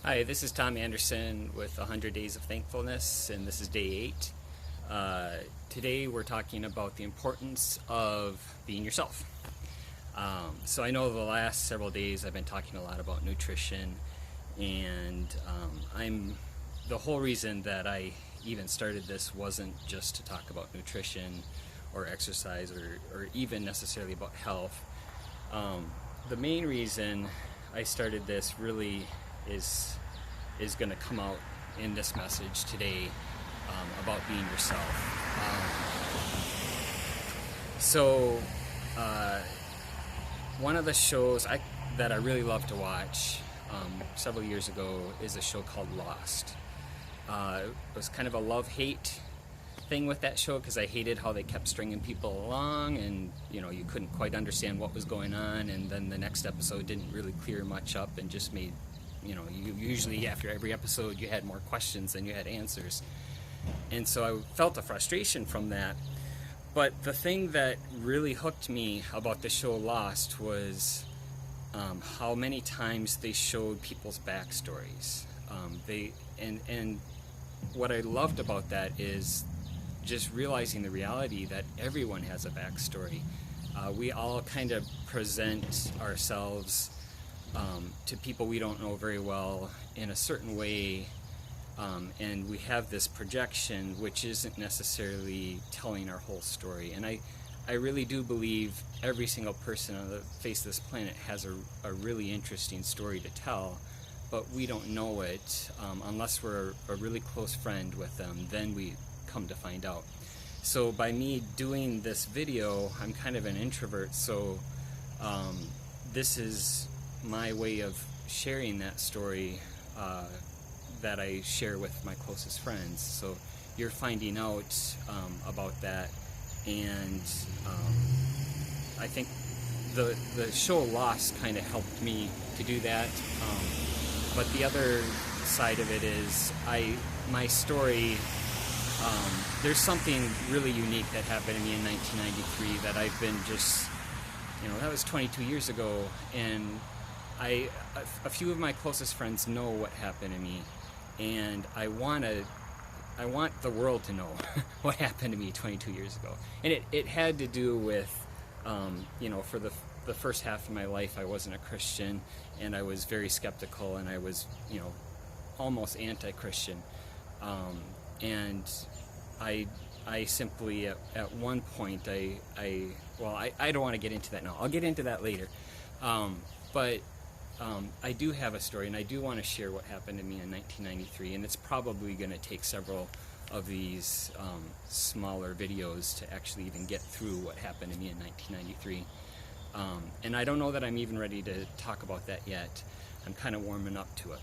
Hi, this is Tom Anderson with 100 Days of Thankfulness, and this is day 8. Today we're talking about the importance of being yourself. So I know the last several days I've been talking a lot about nutrition, and the whole reason that I even started this wasn't just to talk about nutrition or exercise or even necessarily about health. The main reason I started this really is going to come out in this message today about being yourself. One of the shows that I really love to watch several years ago is a show called Lost. It was kind of a love-hate thing with that show because I hated how they kept stringing people along, and you couldn't quite understand what was going on, and then the next episode didn't really clear much up and just made you usually after every episode you had more questions than you had answers, and so I felt a frustration from that. But the thing that really hooked me about the show Lost was how many times they showed people's backstories. And what I loved about that is just realizing the reality that everyone has a backstory. We all kind of present ourselves to people we don't know very well in a certain way, and we have this projection which isn't necessarily telling our whole story. And I really do believe every single person on the face of this planet has a really interesting story to tell, but we don't know it unless we're a really close friend with them. Then we come to find out. So by me doing this video, I'm kind of an introvert, so this is my way of sharing that story that I share with my closest friends. So you're finding out about that, and I think the show Lost kind of helped me to do that. But the other side of it is my story. There's something really unique that happened to me in 1993 that I've been just, that was 22 years ago, and a few of my closest friends know what happened to me, and I want the world to know what happened to me 22 years ago. And it had to do with, for the first half of my life, I wasn't a Christian, and I was very skeptical, and I was, almost anti-Christian. And I simply, at one point, I don't want to get into that now. I'll get into that later. But I do have a story, and I do want to share what happened to me in 1993, and it's probably going to take several of these smaller videos to actually even get through what happened to me in 1993. And I don't know that I'm even ready to talk about that yet. I'm kind of warming up to it.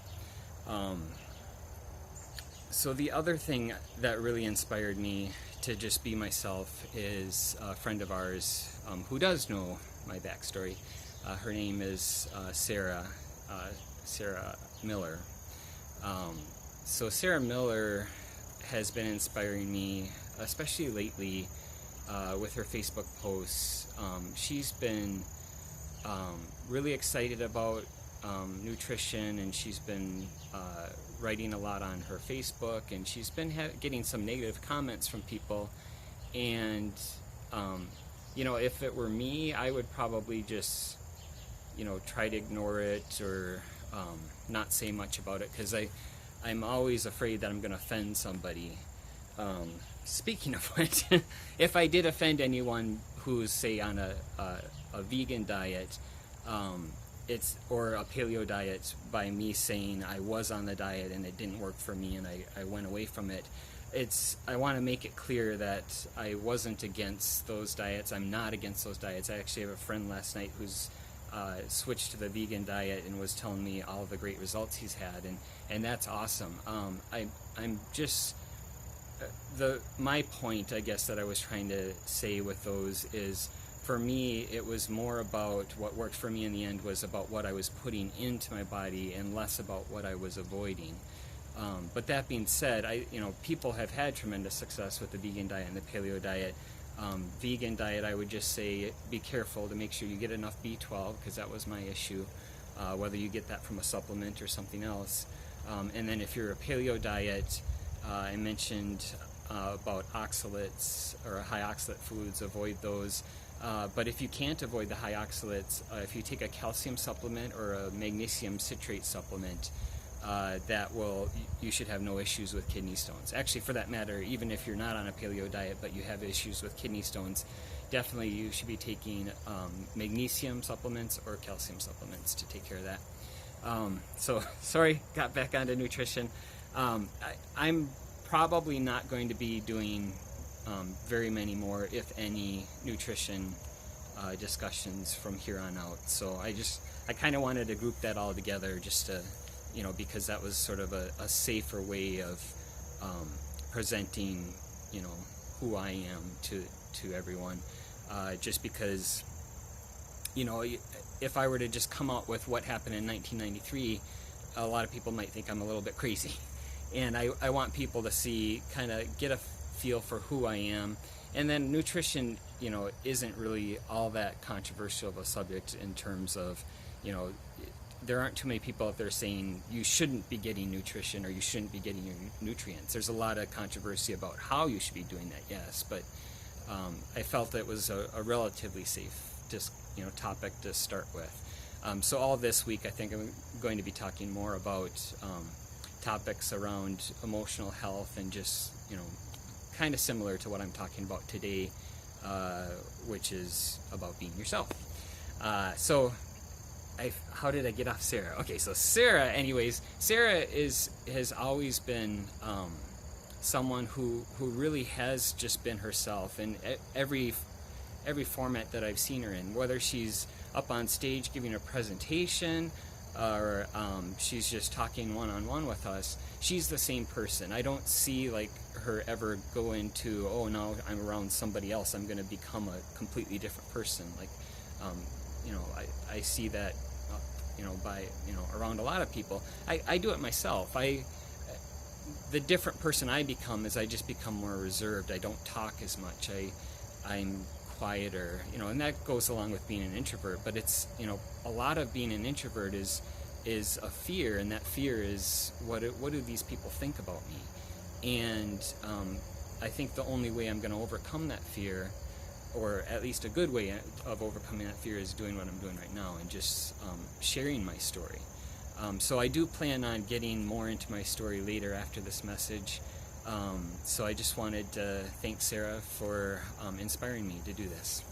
So the other thing that really inspired me to just be myself is a friend of ours who does know my backstory. Her name is Sara Miller. So Sara Miller has been inspiring me, especially lately, with her Facebook posts. She's been really excited about nutrition, and she's been writing a lot on her Facebook, and she's been getting some negative comments from people. And if it were me, I would probably just try to ignore it or not say much about it, because I'm always afraid that I'm going to offend somebody. Speaking of which, if I did offend anyone who's, say, on a vegan diet, or a paleo diet, by me saying I was on the diet and it didn't work for me and I went away from it, I want to make it clear that I wasn't against those diets. I'm not against those diets. I actually have a friend last night who's switched to the vegan diet and was telling me all the great results he's had, and that's awesome. I'm just my point, I guess, that I was trying to say with those is, for me, it was more about what worked for me in the end was about what I was putting into my body and less about what I was avoiding. But that being said, people have had tremendous success with the vegan diet and the paleo diet. Vegan diet, I would just say be careful to make sure you get enough B12, because that was my issue, whether you get that from a supplement or something else. And then if you're a paleo diet, I mentioned about oxalates or high oxalate foods, avoid those. But if you can't avoid the high oxalates, if you take a calcium supplement or a magnesium citrate supplement, you should have no issues with kidney stones. Actually, for that matter, even if you're not on a paleo diet but you have issues with kidney stones, definitely you should be taking magnesium supplements or calcium supplements to take care of that. So sorry, got back onto nutrition. I'm probably not going to be doing very many more, if any, nutrition discussions from here on out. So I kind of wanted to group that all together just to, because that was sort of a safer way of presenting, who I am to everyone. Just because, if I were to just come out with what happened in 1993, a lot of people might think I'm a little bit crazy. And I want people to see, kind of get a feel for who I am. And then nutrition, isn't really all that controversial of a subject in terms of, there aren't too many people out there saying you shouldn't be getting nutrition or you shouldn't be getting your nutrients. There's a lot of controversy about how you should be doing that, yes, but I felt it was a relatively safe topic to start with. So all this week I think I'm going to be talking more about topics around emotional health and just, kind of similar to what I'm talking about today, which is about being yourself. How did I get off Sarah? Okay, so Sarah has always been someone who really has just been herself in every format that I've seen her in, whether she's up on stage giving a presentation or she's just talking one-on-one with us. She's the same person. I don't see her ever go into, oh, now I'm around somebody else, I'm going to become a completely different person. I see that around a lot of people. I do it myself. The different person I become is I just become more reserved. I don't talk as much. I'm quieter, and that goes along with being an introvert. But it's, a lot of being an introvert is a fear, and that fear is what do these people think about me? And I think the only way I'm going to overcome that fear, or at least a good way of overcoming that fear, is doing what I'm doing right now and just sharing my story. So I do plan on getting more into my story later after this message. So I just wanted to thank Sarah for inspiring me to do this.